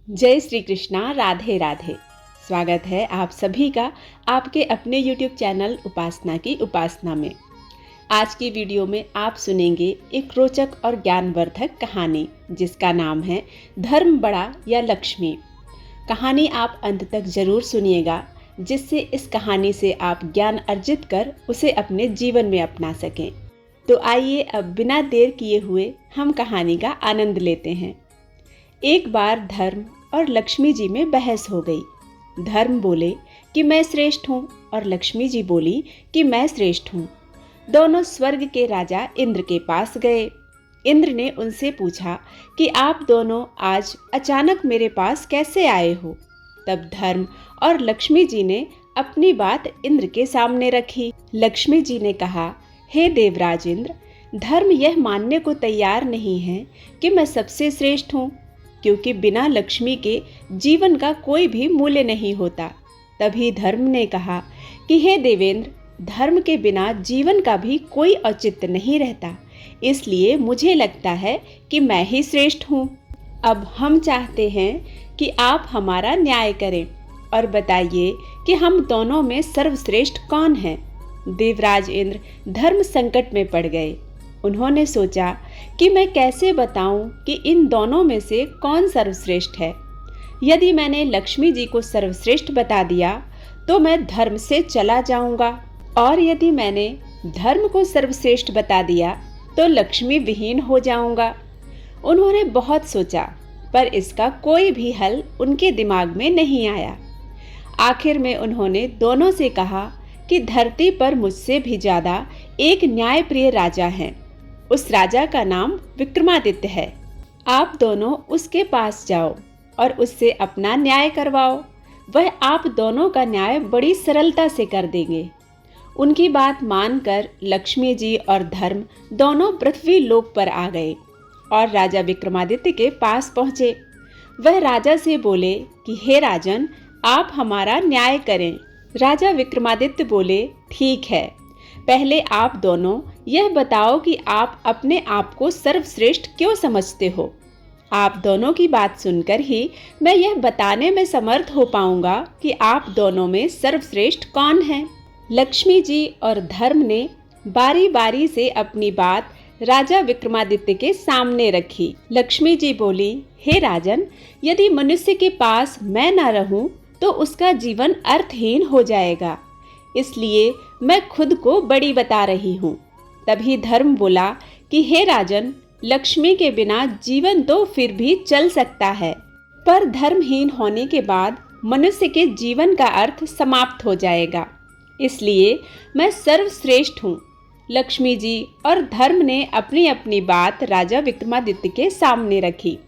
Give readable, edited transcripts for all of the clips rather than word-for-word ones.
जय श्री कृष्णा। राधे राधे। स्वागत है आप सभी का आपके अपने YouTube चैनल उपासना की उपासना में। आज की वीडियो में आप सुनेंगे एक रोचक और ज्ञानवर्धक कहानी जिसका नाम है धर्म बड़ा या लक्ष्मी। कहानी आप अंत तक जरूर सुनिएगा जिससे इस कहानी से आप ज्ञान अर्जित कर उसे अपने जीवन में अपना सकें। तो आइए अब बिना देर किए हुए हम कहानी का आनंद लेते हैं। एक बार धर्म और लक्ष्मी जी में बहस हो गई। धर्म बोले कि मैं श्रेष्ठ हूँ और लक्ष्मी जी बोली कि मैं श्रेष्ठ हूँ। दोनों स्वर्ग के राजा इंद्र के पास गए। इंद्र ने उनसे पूछा कि आप दोनों आज अचानक मेरे पास कैसे आए हो। तब धर्म और लक्ष्मी जी ने अपनी बात इंद्र के सामने रखी। लक्ष्मी जी ने कहा, हे देवराज इंद्र, धर्म यह मानने को तैयार नहीं है कि मैं सबसे श्रेष्ठ हूँ, क्योंकि बिना लक्ष्मी के जीवन का कोई भी मूल्य नहीं होता। तभी धर्म ने कहा कि हे देवेंद्र, धर्म के बिना जीवन का भी कोई औचित्य नहीं रहता, इसलिए मुझे लगता है कि मैं ही श्रेष्ठ हूँ। अब हम चाहते हैं कि आप हमारा न्याय करें और बताइए कि हम दोनों में सर्वश्रेष्ठ कौन है। देवराज इंद्र धर्म संकट में पड़ गए। उन्होंने सोचा कि मैं कैसे बताऊं कि इन दोनों में से कौन सर्वश्रेष्ठ है। यदि मैंने लक्ष्मी जी को सर्वश्रेष्ठ बता दिया तो मैं धर्म से चला जाऊंगा, और यदि मैंने धर्म को सर्वश्रेष्ठ बता दिया तो लक्ष्मी विहीन हो जाऊंगा। उन्होंने बहुत सोचा, पर इसका कोई भी हल उनके दिमाग में नहीं आया। आखिर में उन्होंने दोनों से कहा कि धरती पर मुझसे भी ज़्यादा एक न्यायप्रिय राजा है। उस राजा का नाम विक्रमादित्य है। आप दोनों उसके पास जाओ और उससे अपना न्याय करवाओ। वह आप दोनों का न्याय बड़ी सरलता से कर देंगे। उनकी बात मानकर लक्ष्मी जी और धर्म दोनों पृथ्वी लोक पर आ गए और राजा विक्रमादित्य के पास पहुँचे। वह राजा से बोले कि हे राजन, आप हमारा न्याय करें। राजा विक्रमादित्य बोले, ठीक है, पहले आप दोनों यह बताओ कि आप अपने आप को सर्वश्रेष्ठ क्यों समझते हो। आप दोनों की बात सुनकर ही मैं यह बताने में समर्थ हो पाऊंगा कि आप दोनों में सर्वश्रेष्ठ कौन है। लक्ष्मी जी और धर्म ने बारी बारी से अपनी बात राजा विक्रमादित्य के सामने रखी। लक्ष्मी जी बोली, हे राजन, यदि मनुष्य के पास मैं न रहूं तो उसका जीवन अर्थहीन हो जाएगा, इसलिए मैं खुद को बड़ी बता रही हूँ। तभी धर्म बोला कि हे राजन, लक्ष्मी के बिना जीवन तो फिर भी चल सकता है, पर धर्महीन होने के बाद मनुष्य के जीवन का अर्थ समाप्त हो जाएगा, इसलिए मैं सर्वश्रेष्ठ हूँ। लक्ष्मी जी और धर्म ने अपनी अपनी बात राजा विक्रमादित्य के सामने रखी।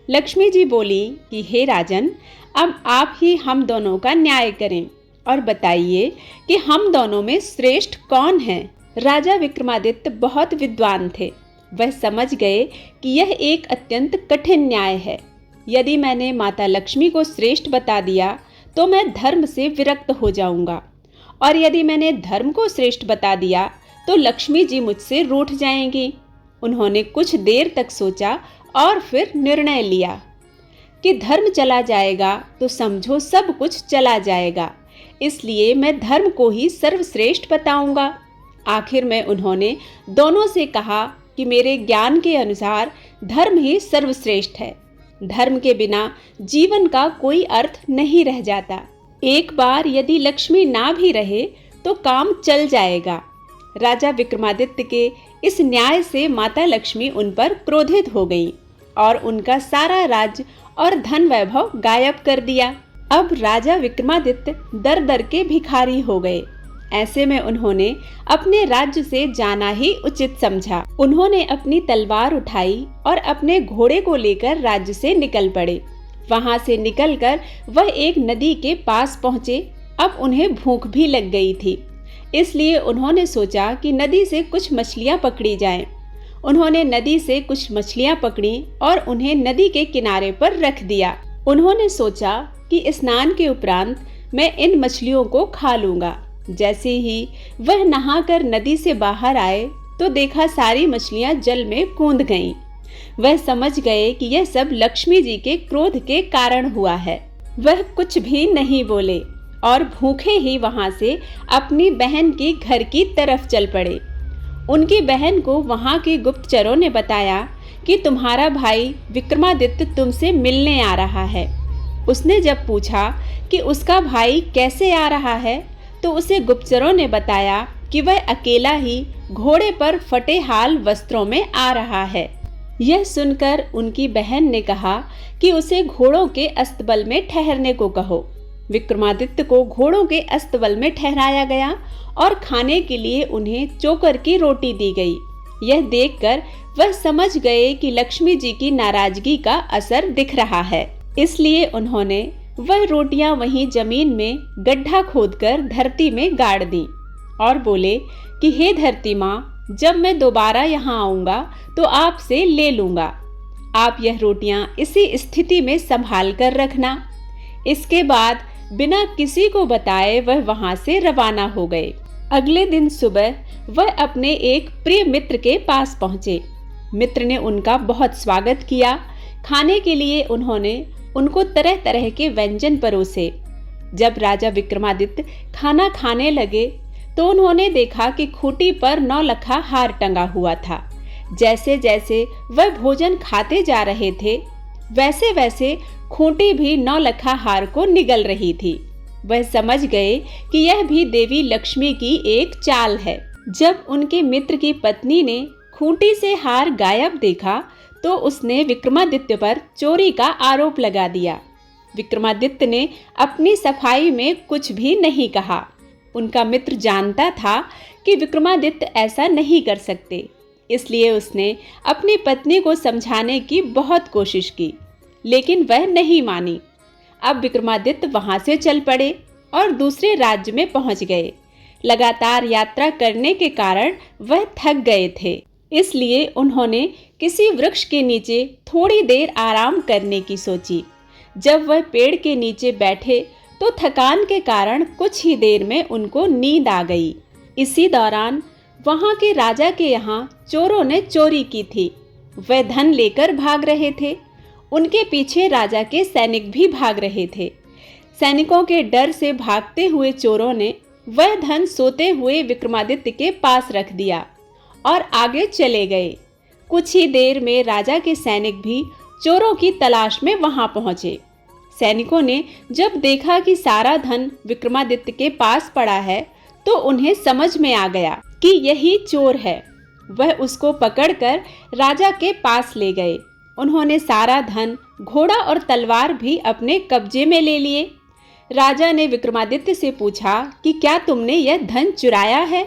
लक्ष्मी जी बोली कि हे राजन, अब आप ही हम दोनों का न्याय करें और बताइए कि हम दोनों में श्रेष्ठ कौन है। राजा विक्रमादित्य बहुत विद्वान थे। वह समझ गए कि यह एक अत्यंत कठिन न्याय है। यदि मैंने माता लक्ष्मी को श्रेष्ठ बता दिया तो मैं धर्म से विरक्त हो जाऊंगा, और यदि मैंने धर्म को श्रेष्ठ बता दिया तो लक्ष्मी जी मुझसे रूठ जाएंगी। उन्होंने कुछ देर तक सोचा और फिर निर्णय लिया कि धर्म चला जाएगा तो समझो सब कुछ चला जाएगा, इसलिए मैं धर्म को ही सर्वश्रेष्ठ बताऊंगा। आखिर में उन्होंने दोनों से कहा कि मेरे ज्ञान के अनुसार धर्म ही सर्वश्रेष्ठ है। धर्म के बिना जीवन का कोई अर्थ नहीं रह जाता। एक बार यदि लक्ष्मी ना भी रहे तो काम चल जाएगा। राजा विक्रमादित्य के इस न्याय से माता लक्ष्मी उन पर क्रोधित हो गई और उनका सारा राज्य और धन वैभव गायब कर दिया। अब राजा विक्रमादित्य दर दर के भिखारी हो गए। ऐसे में उन्होंने अपने राज्य से जाना ही उचित समझा। उन्होंने अपनी तलवार उठाई और अपने घोड़े को लेकर राज्य से निकल पड़े। वहां से निकलकर वह एक नदी के पास पहुंचे। अब उन्हें भूख भी लग गई थी, इसलिए उन्होंने सोचा कि नदी से कुछ मछलियां पकड़ी जाएं। उन्होंने नदी से कुछ मछलियां पकड़ी और उन्हें नदी के किनारे पर रख दिया। उन्होंने सोचा कि स्नान के उपरांत मैं इन मछलियों को खा लूंगा। जैसे ही वह नहाकर नदी से बाहर आए तो देखा सारी मछलियां जल में कूद गईं। वह समझ गए कि यह सब लक्ष्मी जी के क्रोध के कारण हुआ है। वह कुछ भी नहीं बोले और भूखे ही वहां से अपनी बहन के घर की तरफ चल पड़े। उनकी बहन को वहां के गुप्तचरों ने बताया कि तुम्हारा भाई विक्रमादित्य तुमसे मिलने आ रहा है। उसने जब पूछा कि उसका भाई कैसे आ रहा है तो उसे गुप्तचरों ने बताया कि वह अकेला ही घोड़े पर फटे हाल वस्त्रों में आ रहा है। यह सुनकर उनकी बहन ने कहा कि उसे घोड़ों के अस्तबल में ठहरने को कहो। विक्रमादित्य को घोड़ों के अस्तबल में ठहराया गया और खाने के लिए उन्हें चोकर की रोटी दी गई। यह देखकर वह समझ गए कि लक्ष्मी जी की नाराजगी का असर दिख रहा है, इसलिए उन्होंने वह रोटियां वहीं जमीन में गड्ढा खोदकर धरती में गाड़ दी और बोले कि हे धरती माँ, जब मैं दोबारा यहाँ आऊँगा तो आपसे ले लूँगा। आप यह रोटियां इसी स्थिति में संभाल कर रखना। इसके बाद बिना किसी को बताए वह वहां से रवाना हो गए। अगले दिन सुबह वह अपने एक प्रिय मित्र के पास पहुंचे। मित्र ने उनका बहुत स्वागत किया। खाने के लिए उन्होंने उनको तरह तरह के व्यंजन परोसे। जब राजा विक्रमादित्य खाना खाने लगे तो उन्होंने देखा कि खूंटी पर 9 लखा हार टंगा हुआ था। जैसे जैसे वह भोजन खाते जा रहे थे वैसे वैसे खूंटी भी 9 लखा हार को निगल रही थी। वह समझ गए कि यह भी देवी लक्ष्मी की एक चाल है। जब उनके मित्र की पत्नी ने खूंटी से हार गायब देखा तो उसने विक्रमादित्य पर चोरी का आरोप लगा दिया। विक्रमादित्य ने अपनी सफाई में कुछ भी नहीं कहा। उनका मित्र जानता था कि विक्रमादित्य ऐसा नहीं कर सकते, इसलिए उसने अपनी पत्नी को समझाने की बहुत कोशिश की, लेकिन वह नहीं मानी। अब विक्रमादित्य वहां से चल पड़े और दूसरे राज्य में पहुंच गए। लगातार यात्रा करने के कारण वह थक गए थे, इसलिए उन्होंने किसी वृक्ष के नीचे थोड़ी देर आराम करने की सोची। जब वह पेड़ के नीचे बैठे तो थकान के कारण कुछ ही देर में उनको नींद आ गई। इसी दौरान वहां के राजा के यहाँ चोरों ने चोरी की थी। वह धन लेकर भाग रहे थे। उनके पीछे राजा के सैनिक भी भाग रहे थे। सैनिकों के डर से भागते हुए चोरों ने वह धन सोते हुए विक्रमादित्य के पास रख दिया और आगे चले गए। कुछ ही देर में राजा के सैनिक भी चोरों की तलाश में वहां पहुंचे। सैनिकों ने जब देखा कि सारा धन विक्रमादित्य के पास पड़ा है तो उन्हें समझ में आ गया कि यही चोर है। वह उसको पकड़कर राजा के पास ले गए। उन्होंने सारा धन, घोड़ा और तलवार भी अपने कब्जे में ले लिए। राजा ने विक्रमादित्य से पूछा कि क्या तुमने यह धन चुराया है?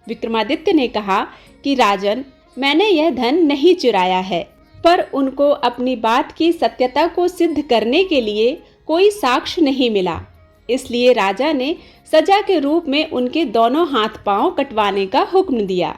विक्रमादित्य ने कहा कि राजन, मैंने यह धन नहीं चुराया है, पर उनको अपनी बात की सत्यता को सिद्ध करने के लिए कोई साक्ष्य नहीं मिला। इसलिए राजा ने सजा के रूप में उनके दोनों हाथ पांव कटवाने का हुक्म दिया।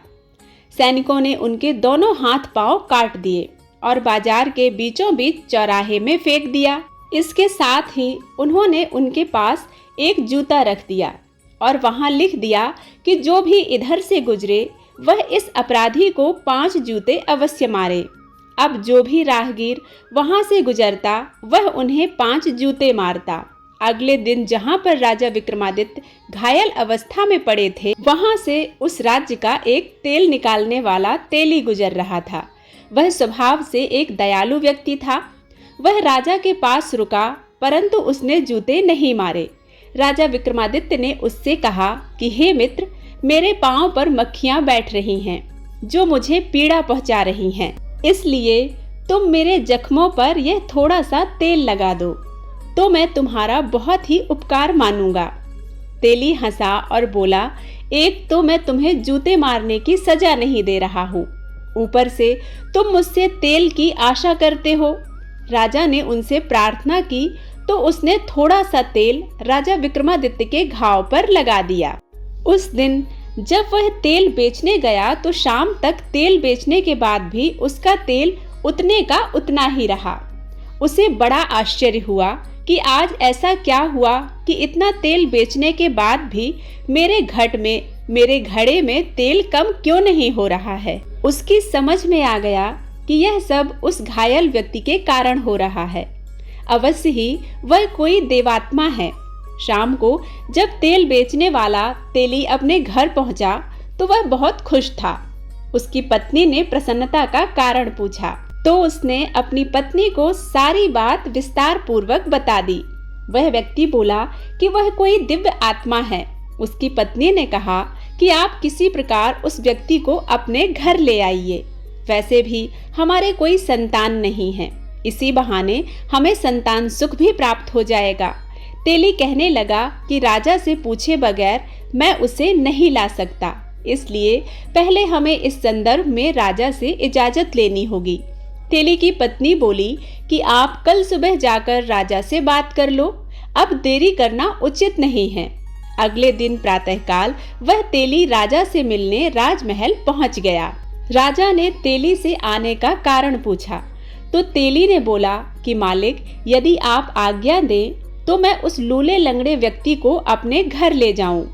सैनिकों ने उनके दोनों हाथ पांव काट दिए और बाजार के बीचों बीच चौराहे में फेंक दिया। इसके साथ ही उन्होंने उनके पास एक जूता रख दिया और वहां लिख दिया कि जो भी इधर से गुजरे वह इस अपराधी को 5 जूते अवश्य मारे। अब जो भी राहगीर वहां से गुजरता वह उन्हें 5 जूते मारता। अगले दिन जहां पर राजा विक्रमादित्य घायल अवस्था में पड़े थे वहां से उस राज्य का एक तेल निकालने वाला तेली गुजर रहा था। वह स्वभाव से एक दयालु व्यक्ति था। वह राजा के पास रुका, परंतु उसने जूते नहीं मारे। राजा विक्रमादित्य ने उससे कहा कि हे मित्र, मेरे पांव पर मक्खियां बैठ रही हैं जो मुझे पीड़ा पहुंचा रही हैं, इसलिए तुम मेरे जख्मों पर यह थोड़ा सा तेल लगा दो तो मैं तुम्हारा बहुत ही उपकार मानूंगा। तेली हंसा और बोला, एक तो मैं तुम्हें जूते मारने की सजा नहीं दे रहा हूँ, ऊपर से तुम मुझसे तेल की आशा करते हो। राजा ने उनसे प्रार्थना की तो उसने थोड़ा सा तेल राजा विक्रमादित्य के घाव पर लगा दिया। उस दिन जब वह तेल बेचने गया तो शाम तक तेल बेचने के बाद भी उसका तेल उतने का उतना ही रहा। उसे बड़ा आश्चर्य हुआ कि आज ऐसा क्या हुआ कि इतना तेल बेचने के बाद भी मेरे घड़े में तेल कम क्यों नहीं हो रहा है। उसकी समझ में आ गया कि यह सब उस घायल व्यक्ति के कारण हो रहा है। अवश्य ही वह कोई देवात्मा है। शाम को जब तेल बेचने वाला तेली अपने घर पहुंचा तो वह बहुत खुश था। उसकी पत्नी ने प्रसन्नता का कारण पूछा तो उसने अपनी पत्नी को सारी बात विस्तार पूर्वक बता दी। वह व्यक्ति बोला कि वह कोई दिव्य आत्मा है। उसकी पत्नी ने कहा कि आप किसी प्रकार उस व्यक्ति को अपने घर ले आइए। वैसे भी हमारे कोई संतान नहीं है, इसी बहाने हमें संतान सुख भी प्राप्त हो जाएगा। तेली कहने लगा कि राजा से पूछे बगैर मैं उसे नहीं ला सकता, इसलिए पहले हमें इस संदर्भ में राजा से इजाजत लेनी होगी। तेली की पत्नी बोली कि आप कल सुबह जाकर राजा से बात कर लो, अब देरी करना उचित नहीं है। अगले दिन प्रातःकाल वह तेली राजा से मिलने राजमहल पहुंच गया। राजा ने तेली से आने का कारण पूछा तो तेली ने बोला कि मालिक, यदि आप आज्ञा दें तो मैं उस लूले लंगड़े व्यक्ति को अपने घर ले जाऊं।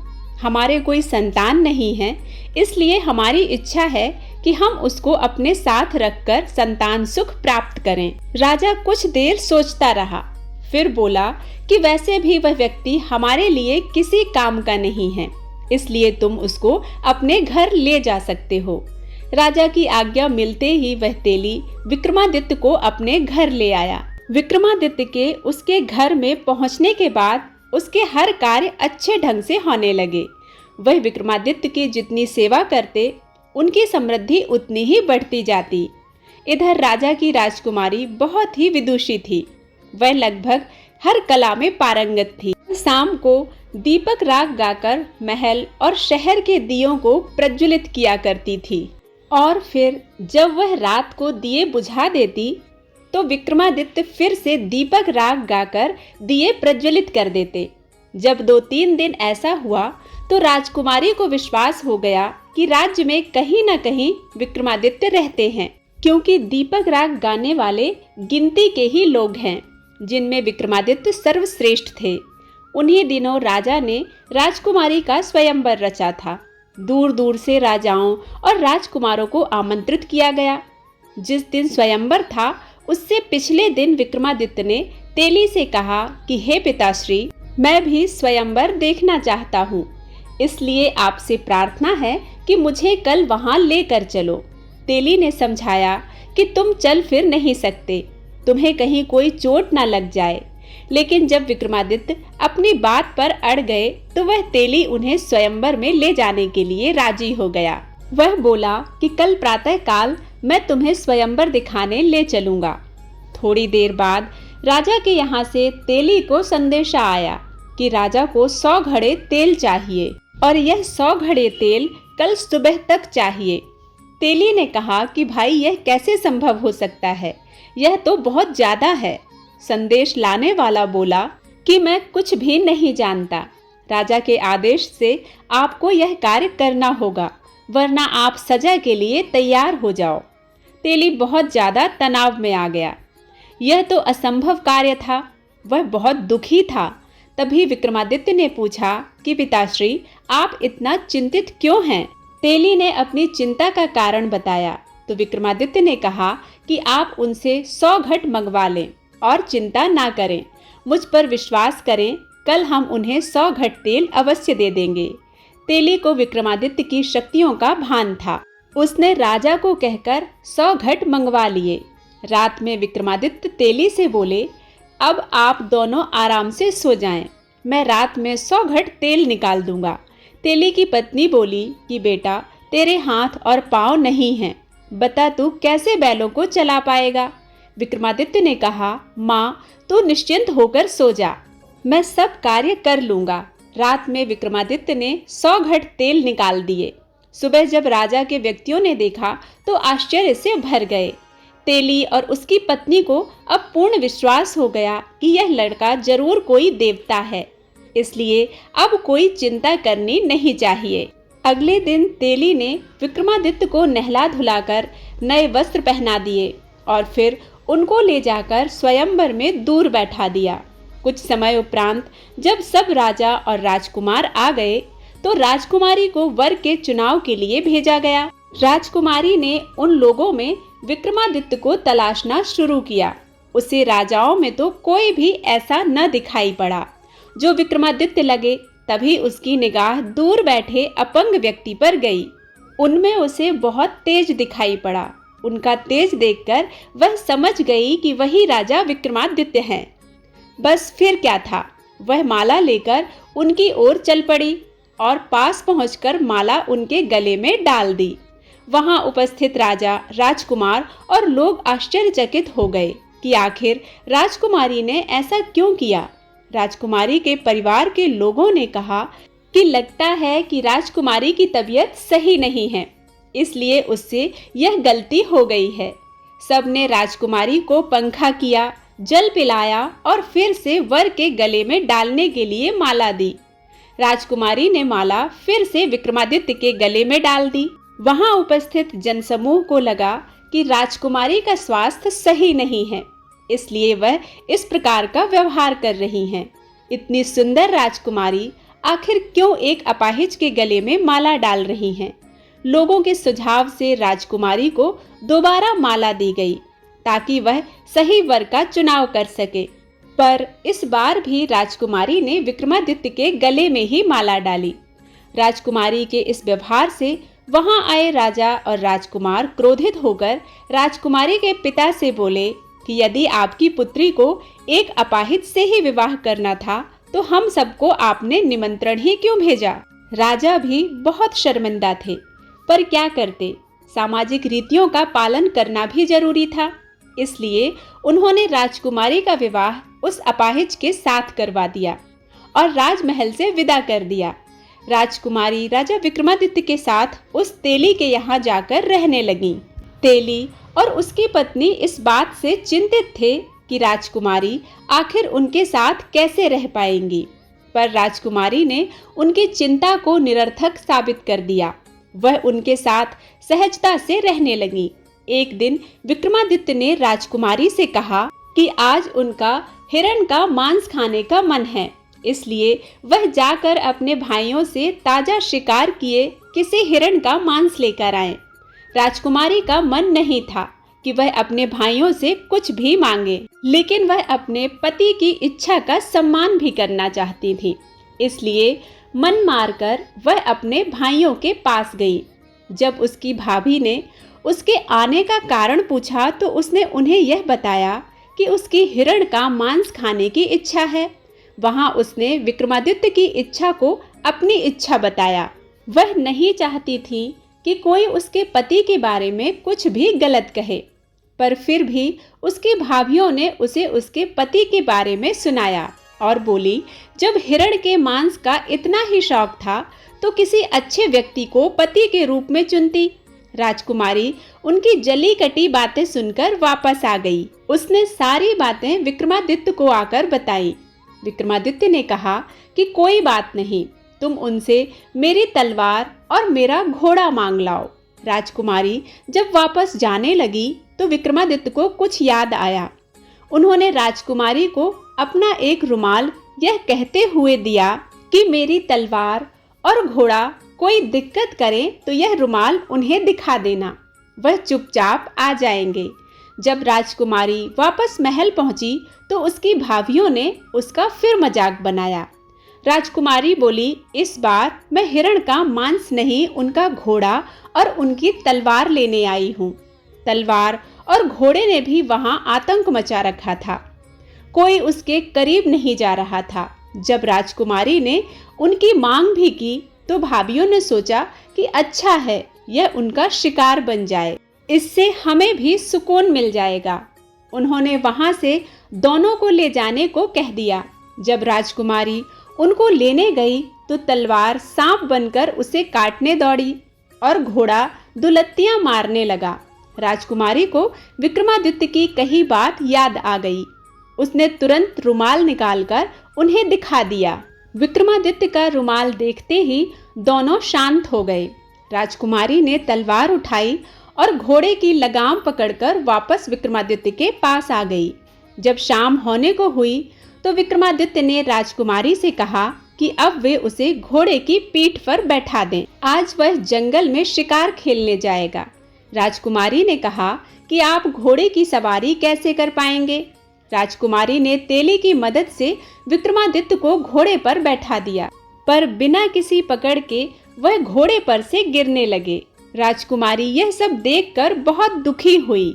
हमारे कोई संतान नहीं है, इसलिए हमारी इच्छा है कि हम उसको अपने साथ रखकर संतान सुख प्राप्त करें। राजा कुछ देर सोचता रहा, फिर बोला कि वैसे भी वह व्यक्ति हमारे लिए किसी काम का नहीं है, इसलिए तुम उसको अपने घर ले जा सकते हो। राजा की आज्ञा मिलते ही वह तेली विक्रमादित्य को अपने घर ले आया। विक्रमादित्य के उसके घर में पहुंचने के बाद उसके हर कार्य अच्छे ढंग से होने लगे। वह विक्रमादित्य की जितनी सेवा करते, उनकी समृद्धि उतनी ही बढ़ती जाती। इधर राजा की राजकुमारी बहुत ही विदुषी थी। वह लगभग हर कला में पारंगत थी। शाम को दीपक राग गाकर महल और शहर के दियों को प्रज्वलित किया करती थी, और फिर जब वह रात को दिए बुझा देती तो विक्रमादित्य फिर से दीपक राग गाकर दिए प्रज्वलित कर देते। जब 2-3 दिन ऐसा हुआ तो राजकुमारी को विश्वास हो गया कि राज्य में कहीं न कहीं विक्रमादित्य रहते हैं, क्योंकि दीपक राग गाने वाले गिनती के ही लोग हैं, जिनमें विक्रमादित्य सर्वश्रेष्ठ थे। उन्हीं दिनों राजा ने राजकुमारी का स्वयंवर रचा था। दूर दूर से राजाओं और राजकुमारों को आमंत्रित किया गया। जिस दिन स्वयंवर था उससे पिछले दिन विक्रमादित्य ने तेली से कहा कि हे पिताश्री, मैं भी स्वयंवर देखना चाहता हूँ, इसलिए आपसे प्रार्थना है कि मुझे कल वहाँ लेकर चलो। तेली ने समझाया कि तुम चल फिर नहीं सकते, तुम्हें कहीं कोई चोट ना लग जाए। लेकिन जब विक्रमादित्य अपनी बात पर अड़ गए तो वह तेली उन्हें स्वयंवर में ले जाने के लिए राजी हो गया। वह बोला कि कल प्रातःकाल मैं तुम्हें स्वयंवर दिखाने ले चलूंगा। थोड़ी देर बाद राजा के यहाँ से तेली को संदेशा आया कि राजा को 100 घड़े तेल चाहिए, और यह 100 घड़े तेल कल सुबह तक चाहिए। तेली ने कहा कि भाई, यह कैसे संभव हो सकता है, यह तो बहुत ज्यादा है। संदेश लाने वाला बोला कि मैं कुछ भी नहीं जानता, राजा के आदेश से आपको यह कार्य करना होगा, वरना आप सजा के लिए तैयार हो जाओ। तेली बहुत ज्यादा तनाव में आ गया। यह तो असंभव कार्य था। वह बहुत दुखी था। तभी विक्रमादित्य ने पूछा कि पिताश्री, आप इतना चिंतित क्यों हैं? तेली ने अपनी चिंता का कारण बताया तो विक्रमादित्य ने कहा कि आप उनसे 100 घट मंगवा लें और चिंता ना करें। मुझ पर विश्वास करें, कल हम उन्हें 100 घट तेल अवश्य दे देंगे। तेली को विक्रमादित्य की शक्तियों का भान था। उसने राजा को कहकर 100 घट मंगवा लिए। रात में विक्रमादित्य तेली से बोले, अब आप दोनों आराम से सो जाएं, मैं रात में 100 घट तेल निकाल दूंगा। तेली की पत्नी बोली कि बेटा, तेरे हाथ और पाँव नहीं हैं, बता तू कैसे बैलों को चला पाएगा? विक्रमादित्य ने कहा, माँ तू निश्चिंत होकर सो जा, मैं सब कार्य कर लूंगा। रात में विक्रमादित्य ने 100 घट तेल निकाल दिए। सुबह जब राजा के व्यक्तियों ने देखा तो आश्चर्य से भर गए। तेली और उसकी पत्नी को अब पूर्ण विश्वास हो गया कि यह लड़का जरूर कोई देवता है, इसलिए अब कोई चिंता करनी नहीं चाहिए। अगले दिन तेली ने विक्रमादित्य को नहला धुलाकर नए वस्त्र पहना दिए और फिर उनको ले जाकर स्वयंवर में दूर बैठा दिया। कुछ समय उपरांत जब सब राजा और राजकुमार आ गए तो राजकुमारी को वर के चुनाव के लिए भेजा गया। राजकुमारी ने उन लोगों में विक्रमादित्य को तलाशना शुरू किया। उसे राजाओं में तो कोई भी ऐसा न दिखाई पड़ा जो विक्रमादित्य लगे। तभी उसकी निगाह दूर बैठे अपंग व्यक्ति पर गई। उनमें उसे बहुत तेज दिखाई पड़ा। उनका तेज देखकर वह समझ गई कि वही राजा विक्रमादित्य हैं। बस फिर क्या था, वह माला लेकर उनकी ओर चल पड़ी और पास पहुंचकर माला उनके गले में डाल दी। वहां उपस्थित राजा, राजकुमार और लोग आश्चर्यचकित हो गए कि आखिर राजकुमारी ने ऐसा क्यों किया। राजकुमारी के परिवार के लोगों ने कहा कि लगता है कि राजकुमारी की तबीयत सही नहीं है, इसलिए उससे यह गलती हो गई है। सबने राजकुमारी को पंखा किया, जल पिलाया और फिर से वर के गले में डालने के लिए माला दी। राजकुमारी ने माला फिर से विक्रमादित्य के गले में डाल दी। वहां उपस्थित जनसमूह को लगा कि राजकुमारी का स्वास्थ्य सही नहीं है, इसलिए वह इस प्रकार का व्यवहार कर रही हैं। इतनी सुंदर राजकुमारी आखिर क्यों एक अपाहिज के गले में माला डाल रही हैं? लोगों के सुझाव से राजकुमारी को दोबारा माला दी गई ताकि वह सही वर का चुनाव कर सके। पर इस बार भी राजकुमारी ने विक्रमादित्य के गले में ही माला डाली। राजकुमारी के इस व्यवहार से वहां आए राजा और राजकुमार क्रोधित होकर राजकुमारी के पिता से बोले कि यदि आपकी पुत्री को एक अपाहिज से ही विवाह करना था तो हम सबको आपने निमंत्रण ही क्यों भेजा। राजा भी बहुत शर्मिंदा थे, पर क्या करते, सामाजिक रीतियों का पालन करना भी जरूरी था। इसलिए उन्होंने राजकुमारी का विवाह उस अपाहिज के साथ करवा दिया और राजमहल से विदा कर दिया। राजकुमारी राजा विक्रमादित्य के साथ उस तेली के यहाँ जाकर रहने लगी। तेली और उसकी पत्नी इस बात से चिंतित थे कि राजकुमारी आखिर उनके साथ कैसे रह पाएंगी, पर राजकुमारी ने उनकी चिंता को निरर्थक साबित कर दिया। वह उनके साथ सहजता से रहने लगी। एक दिन विक्रमादित्य ने राजकुमारी से कहा कि आज उनका हिरण का मांस खाने का मन है, इसलिए वह जाकर अपने भाइयों से ताजा शिकार किए किसी हिरण का मांस लेकर आए। राजकुमारी का मन नहीं था कि वह अपने भाइयों से कुछ भी मांगे, लेकिन वह अपने पति की इच्छा का सम्मान भी करना चाहती थी। इसलिए मन मारकर वह अपने भाइयों के पास गई। जब उसकी भाभी ने उसके आने का कारण पूछा तो उसने उन्हें यह बताया कि उसकी हिरण का मांस खाने की इच्छा है। वहां उसने विक्रमादित्य की इच्छा को अपनी इच्छा बताया। वह नहीं चाहती थी कि कोई उसके पति के बारे में कुछ भी गलत कहे, पर फिर भी उसकी भाभियों ने उसे उसके पति के बारे में सुनाया और बोली, जब हिरण के मांस का इतना ही शौक था तो किसी अच्छे व्यक्ति को पति के रूप में चुनती। राजकुमारी उनकी जली कटी बातें सुनकर वापस आ गई। उसने सारी बातें विक्रमादित्य को आकर बताई। विक्रमादित्य ने कहा कि कोई बात नहीं, तुम उनसे मेरी तलवार और मेरा घोड़ा मांग लाओ। राजकुमारी जब वापस जाने लगी तो विक्रमादित्य को कुछ याद आया। उन्होंने राजकुमारी को अपना एक रुमाल यह कहते हुए दिया कि मेरी तलवार और घोड़ा कोई दिक्कत करे तो यह रुमाल उन्हें दिखा देना, वह चुपचाप आ जाएंगे। जब राजकुमारी वापस महल पहुंची तो उसकी भाभियों ने उसका फिर मजाक बनाया। राजकुमारी बोली, इस बार मैं हिरण का मांस नहीं, उनका घोड़ा और उनकी तलवार लेने आई हूँ। तलवार और घोड़े ने भी वहां आतंक मचा रखा था। कोई उसके करीब नहीं जा रहा था। जब राजकुमारी ने उनकी मांग भी की तो भाभियों ने सोचा कि अच्छा है, यह उनका शिकार बन जाए, इससे हमें भी सुकून मिल जाएगा। उन्होंने वहां से दोनों को ले जाने को कह दिया। जब राजकुमारी उनको लेने गई तो तलवार सांप बनकर उसे काटने दौड़ी और घोड़ा दुलत्तियां मारने लगा। राजकुमारी को विक्रमादित्य की कही बात याद आ गई। उसने तुरंत रुमाल निकालकर उन्हें दिखा दिया। विक्रमादित्य का रुमाल देखते ही दोनों शांत हो गए। राजकुमारी ने तलवार उठाई और घोड़े की लगाम पकड़कर वापस विक्रमादित्य के पास आ गई। जब शाम होने को हुई तो विक्रमादित्य ने राजकुमारी से कहा कि अब वे उसे घोड़े की पीठ पर बैठा दें। आज वह जंगल में शिकार खेलने जाएगा। राजकुमारी ने कहा कि आप घोड़े की सवारी कैसे कर पाएंगे। राजकुमारी ने तेली की मदद से विक्रमादित्य को घोड़े पर बैठा दिया, पर बिना किसी पकड़ के वह घोड़े पर से गिरने लगे। राजकुमारी यह सब देखकर बहुत दुखी हुई।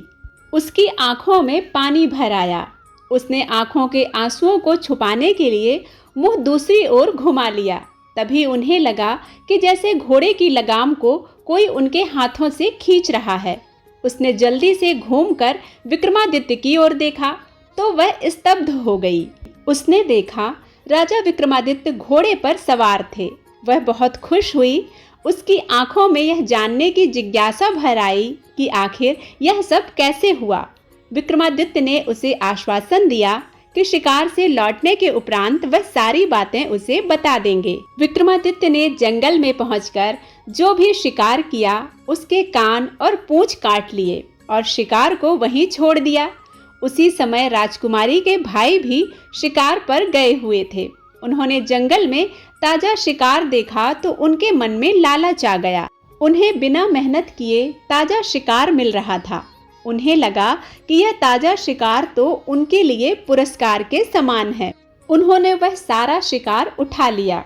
उसकी आंखों में पानी भर आया। उसने आंखों के आंसुओं को छुपाने के लिए मुंह दूसरी ओर घुमा लिया। तभी उन्हें लगा कि जैसे घोड़े की लगाम को कोई उनके हाथों से खींच रहा है। उसने जल्दी से घूमकर विक्रमादित्य की ओर देखा तो वह स्तब्ध हो गई। उसने देखा राजा विक्रमादित्य घोड़े पर सवार थे। वह बहुत खुश हुई। उसकी आंखों में यह जानने की जिज्ञासा भर आई कि आखिर यह सब कैसे हुआ। विक्रमादित्य ने उसे आश्वासन दिया कि शिकार से लौटने के उपरांत वह सारी बातें उसे बता देंगे। विक्रमादित्य ने जंगल में पहुंचकर जो भी शिकार किया उसके कान और पूंछ काट लिए और शिकार को वहीं छोड़ दिया। उसी समय राजकुमारी के भाई भी शिकार पर गए हुए थे। उन्होंने जंगल में ताजा शिकार देखा तो उनके मन में लालच आ गया। उन्हें बिना मेहनत किए ताजा शिकार मिल रहा था। उन्हें लगा कि यह ताजा शिकार तो उनके लिए पुरस्कार के समान है। उन्होंने वह सारा शिकार उठा लिया।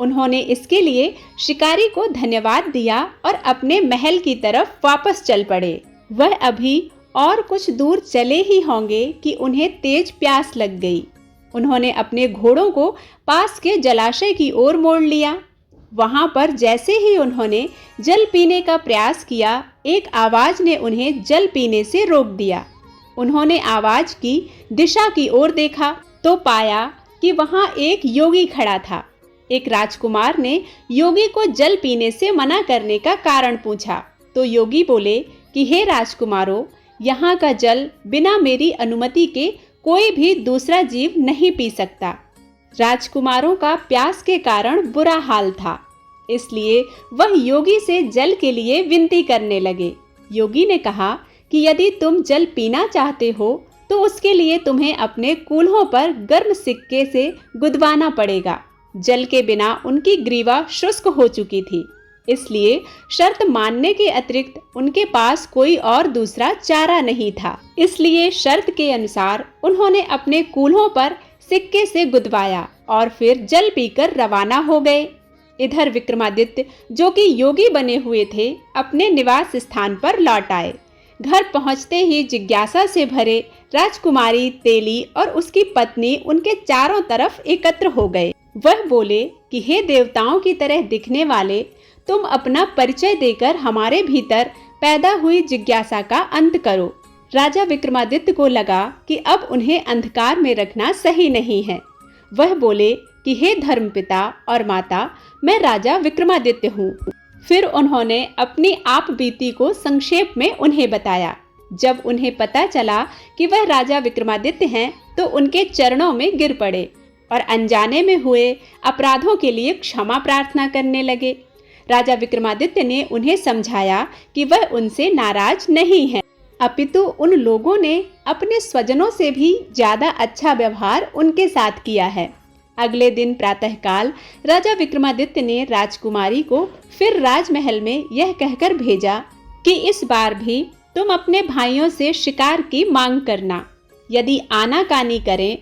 उन्होंने इसके लिए शिकारी को धन्यवाद दिया और अपने महल की तरफ वापस चल पड़े। वह अभी और कुछ दूर चले ही होंगे कि उन्हें तेज प्यास लग गई। उन्होंने अपने घोड़ों को पास के जलाशय की ओर मोड़ लिया। वहां पर जैसे ही उन्होंने जल पीने का प्रयास किया, एक आवाज ने उन्हें जल पीने से रोक दिया। उन्होंने आवाज की दिशा की ओर देखा तो पाया कि वहां एक योगी खड़ा था। एक राजकुमार ने योगी को जल पीने से मना करने का कारण पूछा तो योगी बोले कि हे राजकुमारों, यहाँ का जल बिना मेरी अनुमति के कोई भी दूसरा जीव नहीं पी सकता। राजकुमारों का प्यास के कारण बुरा हाल था, इसलिए वह योगी से जल के लिए विनती करने लगे। योगी ने कहा कि यदि तुम जल पीना चाहते हो तो उसके लिए तुम्हें अपने कूल्हों पर गर्म सिक्के से गुदवाना पड़ेगा। जल के बिना उनकी ग्रीवा शुष्क हो चुकी थी, इसलिए शर्त मानने के अतिरिक्त उनके पास कोई और दूसरा चारा नहीं था। इसलिए शर्त के अनुसार उन्होंने अपने कूल्हों पर सिक्के से गुदवाया और फिर जल पीकर रवाना हो गए। इधर विक्रमादित्य, जो कि योगी बने हुए थे, अपने निवास स्थान पर लौट आए। घर पहुंचते ही जिज्ञासा से भरे राजकुमारी तेली और उसकी पत्नी उनके चारों तरफ एकत्र हो गए। वह बोले कि हे देवताओं की तरह दिखने वाले, तुम अपना परिचय देकर हमारे भीतर पैदा हुई जिज्ञासा का अंत करो। राजा विक्रमादित्य को लगा कि अब उन्हें अंधकार में रखना सही नहीं है। वह बोले कि हे धर्मपिता और माता, मैं राजा विक्रमादित्य हूँ। फिर उन्होंने अपनी आप बीती को संक्षेप में उन्हें बताया। जब उन्हें पता चला कि वह राजा विक्रमादित्य हैं, तो उनके चरणों में गिर पड़े और अनजाने में हुए अपराधों के लिए क्षमा प्रार्थना करने लगे। राजा विक्रमादित्य ने उन्हें समझाया कि वह उनसे नाराज नहीं है, अपितु उन लोगों ने अपने स्वजनों से भी ज्यादा अच्छा व्यवहार उनके साथ किया है। अगले दिन प्रातःकाल राजा विक्रमादित्य ने राजकुमारी को फिर राजमहल में यह कहकर भेजा कि इस बार भी तुम अपने भाइयों से शिकार की मांग करना। यदि आनाकानी करें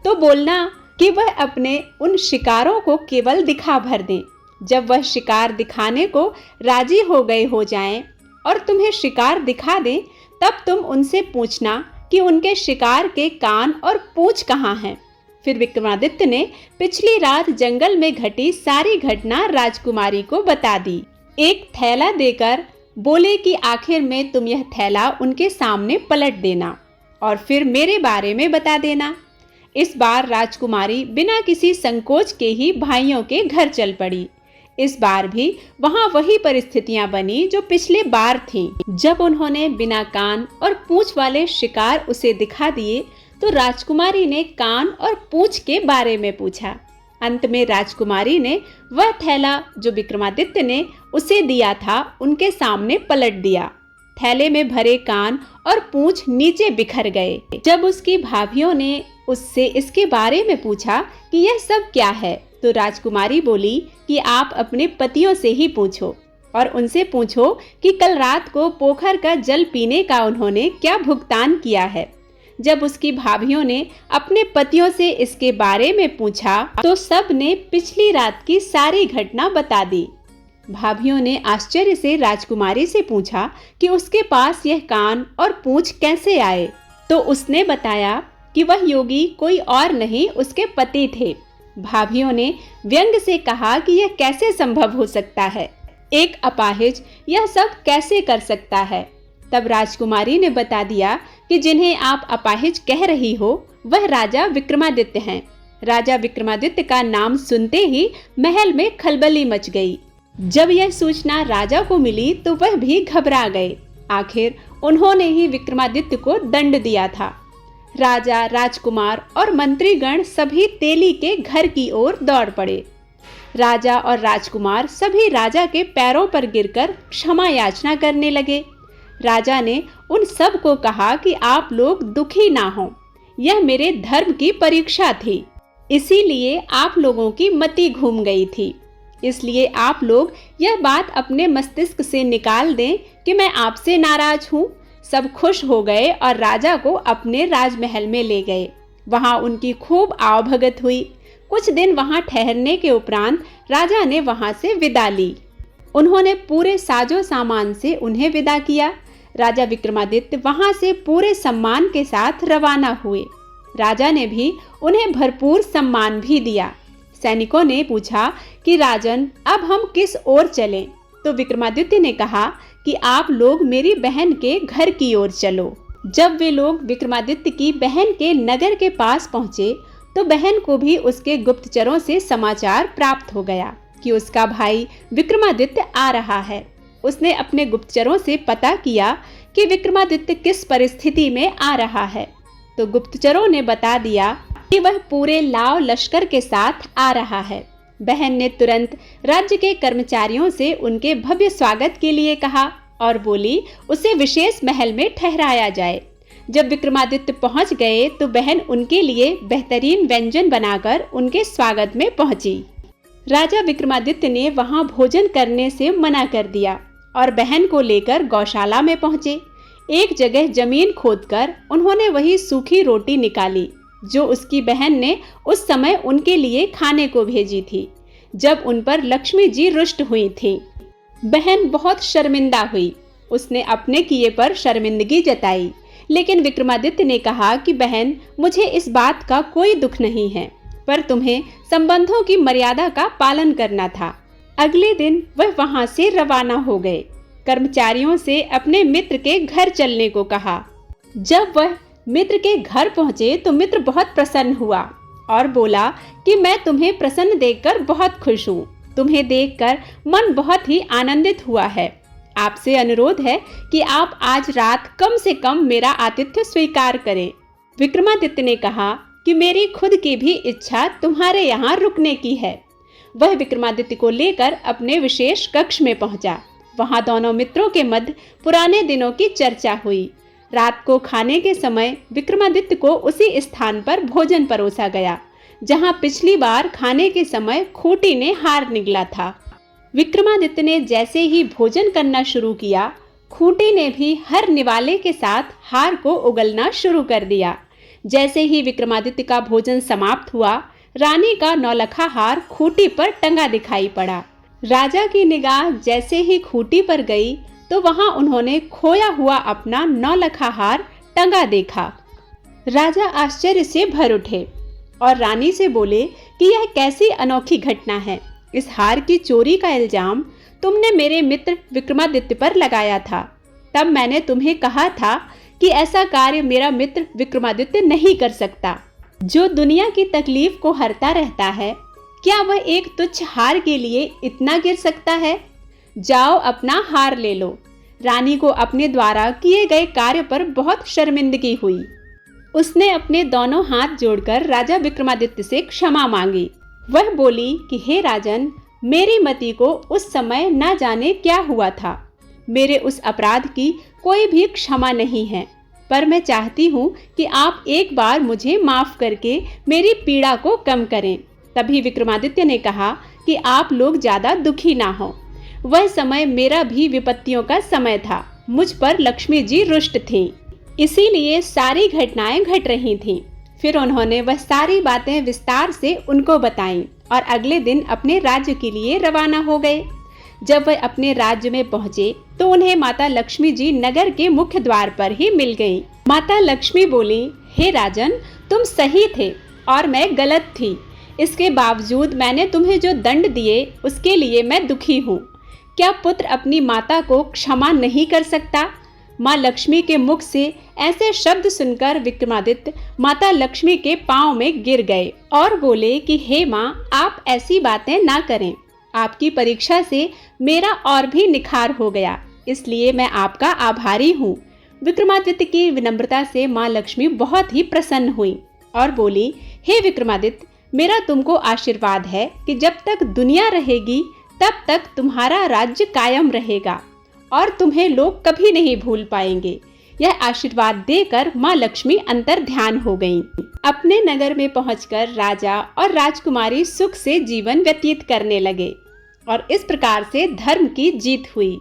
तो बोलना कि वह अपने उन शिकारों को केवल दिखा भर दें। जब वह शिकार दिखाने को राजी हो गए हो जाएं और तुम्हें शिकार दिखा दें, तब तुम उनसे पूछना कि उनके शिकार के कान और पूंछ कहाँ हैं। फिर विक्रमादित्य ने पिछली रात जंगल में घटी सारी घटना राजकुमारी को बता दी। एक थैला देकर बोले कि आखिर में तुम यह थैला उनके सामने पलट देना और फिर मेरे बारे में बता देना। इस बार राजकुमारी बिना किसी संकोच के ही भाइयों के घर चल पड़ी। इस बार भी वहां वही परिस्थितियां बनी जो पिछले बार थीं। जब उन्होंने बिना कान और पूंछ वाले शिकार उसे दिखा दिए तो राजकुमारी ने कान और पूंछ के बारे में पूछा। अंत में राजकुमारी ने वह थैला जो विक्रमादित्य ने उसे दिया था उनके सामने पलट दिया। थैले में भरे कान और पूंछ नीचे बिखर गए। जब उसकी भाभियों ने उससे इसके बारे में पूछा कि यह सब क्या है, तो राजकुमारी बोली कि आप अपने पतियों से ही पूछो। और उनसे पूछो कि कल रात को पोखर का जल पीने का उन्होंने क्या भुगतान किया है। जब उसकी भाभियों ने अपने पतियों से इसके बारे में पूछा तो सब ने पिछली रात की सारी घटना बता दी। भाभियों ने आश्चर्य से राजकुमारी से पूछा कि उसके पास यह कान और पूंछ कैसे आए। तो उसने बताया कि वह योगी कोई और नहीं उसके पति थे। भाभियों ने व्यंग से कहा कि यह कैसे संभव हो सकता है, एक अपाहिज यह सब कैसे कर सकता है। तब राजकुमारी ने बता दिया कि जिन्हें आप अपाहिज कह रही हो वह राजा विक्रमादित्य हैं। राजा विक्रमादित्य का नाम सुनते ही महल में खलबली मच गई। जब यह सूचना राजा को मिली तो वह भी घबरा गए। आखिर उन्होंने ही विक्रमादित्य को दंड दिया था। राजा, राजकुमार और मंत्रीगण सभी तेली के घर की ओर दौड़ पड़े। राजा और राजकुमार सभी राजा के पैरों पर गिरकर क्षमा याचना करने लगे। राजा ने उन सब को कहा कि आप लोग दुखी ना हो, यह मेरे धर्म की परीक्षा थी, इसीलिए आप लोगों की मति घूम गई थी। इसलिए आप लोग यह बात अपने मस्तिष्क से निकाल दें कि मैं आपसे नाराज हूँ। सब खुश हो गए और राजा को अपने राजमहल में ले गए। वहाँ उनकी खूब आवभगत हुई। कुछ दिन वहाँ ठहरने के उपरांत राजा ने वहाँ से विदा ली। उन्होंने पूरे साजो सामान से उन्हें विदा किया। राजा विक्रमादित्य वहाँ से पूरे सम्मान के साथ रवाना हुए। राजा ने भी उन्हें भरपूर सम्मान भी दिया। सैनिकों ने पूछा कि राजन, अब हम किस ओर चलें? तो विक्रमादित्य ने कहा कि आप लोग मेरी बहन के घर की ओर चलो। जब वे लोग विक्रमादित्य की बहन के नगर के पास पहुंचे तो बहन को भी उसके गुप्तचरों से समाचार प्राप्त हो गया कि उसका भाई विक्रमादित्य आ रहा है। उसने अपने गुप्तचरों से पता किया कि विक्रमादित्य किस परिस्थिति में आ रहा है। तो गुप्तचरों ने बता दिया कि वह पूरे लाव लश्कर के साथ आ रहा है। बहन ने तुरंत राज्य के कर्मचारियों से उनके भव्य स्वागत के लिए कहा और बोली उसे विशेष महल में ठहराया जाए। जब विक्रमादित्य पहुंच गए तो बहन उनके लिए बेहतरीन व्यंजन बनाकर उनके स्वागत में पहुंची। राजा विक्रमादित्य ने वहां भोजन करने से मना कर दिया और बहन को लेकर गौशाला में पहुंचे। एक जगह जमीन खोदकर उन्होंने वही सूखी रोटी निकाली जो उसकी बहन ने उस समय उनके लिए खाने को भेजी थी, जब उन पर लक्ष्मी जी रुष्ट हुई थीं। बहन बहुत शर्मिंदा हुई। उसने अपने किए पर शर्मिंदगी जताई, लेकिन विक्रमादित्य ने कहा कि बहन, मुझे इस बात का कोई दुख नहीं है, पर तुम्हें संबंधों की मर्यादा का पालन करना था। अगले दिन वह वहां से रवाना हो गए। कर्मचारियों से अपने मित्र के घर चलने को कहा। जब वह मित्र के घर पहुंचे तो मित्र बहुत प्रसन्न हुआ और बोला कि मैं तुम्हें प्रसन्न देखकर बहुत खुश हूँ। तुम्हें देखकर मन बहुत ही आनंदित हुआ है। आपसे अनुरोध है कि आप आज रात कम से कम मेरा आतिथ्य स्वीकार करें। विक्रमादित्य ने कहा कि मेरी खुद की भी इच्छा तुम्हारे यहाँ रुकने की है। वह विक्रमादित्य को लेकर अपने विशेष कक्ष में पहुंचा। वहां दोनों मित्रों के मध्य पुराने दिनों की चर्चा हुई। रात को खाने के समय विक्रमादित्य को उसी स्थान पर भोजन परोसा गया जहां पिछली बार खाने के समय खूंटी ने हार निगला था। विक्रमादित्य ने जैसे ही भोजन करना शुरू किया, खूंटी ने भी हर निवाले के साथ हार को उगलना शुरू कर दिया। जैसे ही विक्रमादित्य का भोजन समाप्त हुआ, रानी का नौलखा हार खूंटी पर टंगा दिखाई पड़ा। राजा की निगाह जैसे ही खूंटी पर गई तो वहां उन्होंने खोया हुआ अपना नौलखा हार टंगा देखा। राजा आश्चर्य से भर उठे और रानी से बोले कि यह कैसी अनोखी घटना है। इस हार की चोरी का इल्जाम तुमने मेरे मित्र विक्रमादित्य पर लगाया था। तब मैंने तुम्हें कहा था कि ऐसा कार्य मेरा मित्र विक्रमादित्य नहीं कर सकता, जो दुनिया की तकलीफ को हरता रहता है। क्या वह एक तुच्छ हार के लिए इतना गिर सकता है? जाओ अपना हार ले लो। रानी को अपने द्वारा किए गए कार्य पर बहुत शर्मिंदगी हुई। उसने अपने दोनों हाथ जोड़कर राजा विक्रमादित्य से क्षमा मांगी। वह बोली कि हे राजन, मेरी मति को उस समय न जाने क्या हुआ था। मेरे उस अपराध की कोई भी क्षमा नहीं है, पर मैं चाहती हूँ कि आप एक बार मुझे माफ करके मेरी पीड़ा को कम करें। तभी विक्रमादित्य ने कहा कि आप लोग ज्यादा दुखी ना हो। वह समय मेरा भी विपत्तियों का समय था। मुझ पर लक्ष्मी जी रुष्ट थीं, इसीलिए सारी घटनाएं घट रही थीं। फिर उन्होंने वह सारी बातें विस्तार से उनको बताईं और अगले दिन अपने राज्य के लिए रवाना हो गए। जब वह अपने राज्य में पहुंचे तो उन्हें माता लक्ष्मी जी नगर के मुख्य द्वार पर ही मिल गईं। माता लक्ष्मी बोली, हे राजन, तुम सही थे और मैं गलत थी। इसके बावजूद मैंने तुम्हें जो दंड दिए उसके लिए मैं दुखी हूँ। क्या पुत्र अपनी माता को क्षमा नहीं कर सकता? माँ लक्ष्मी के मुख से ऐसे शब्द सुनकर विक्रमादित्य माता लक्ष्मी के पांव में गिर गए और बोले कि हे माँ, आप ऐसी बातें ना करें। आपकी परीक्षा से मेरा और भी निखार हो गया, इसलिए मैं आपका आभारी हूँ। विक्रमादित्य की विनम्रता से माँ लक्ष्मी बहुत ही प्रसन्न हुई और बोली, हे विक्रमादित्य, मेरा तुमको आशीर्वाद है कि जब तक दुनिया रहेगी तब तक तुम्हारा राज्य कायम रहेगा और तुम्हें लोग कभी नहीं भूल पाएंगे। यह आशीर्वाद देकर माँ लक्ष्मी अंतर ध्यान हो गईं। अपने नगर में पहुंचकर राजा और राजकुमारी सुख से जीवन व्यतीत करने लगे और इस प्रकार से धर्म की जीत हुई,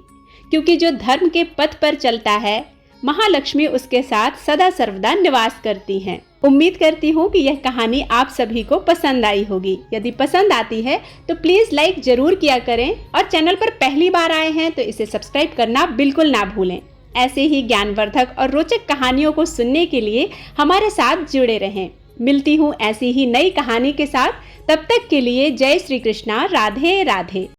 क्योंकि जो धर्म के पथ पर चलता है महालक्ष्मी उसके साथ सदा सर्वदा निवास करती हैं। उम्मीद करती हूँ कि यह कहानी आप सभी को पसंद आई होगी। यदि पसंद आती है तो प्लीज़ लाइक जरूर किया करें और चैनल पर पहली बार आए हैं तो इसे सब्सक्राइब करना बिल्कुल ना भूलें। ऐसे ही ज्ञानवर्धक और रोचक कहानियों को सुनने के लिए हमारे साथ जुड़े रहें। मिलती हूँ ऐसी ही नई कहानी के साथ। तब तक के लिए जय श्री कृष्णा, राधे राधे।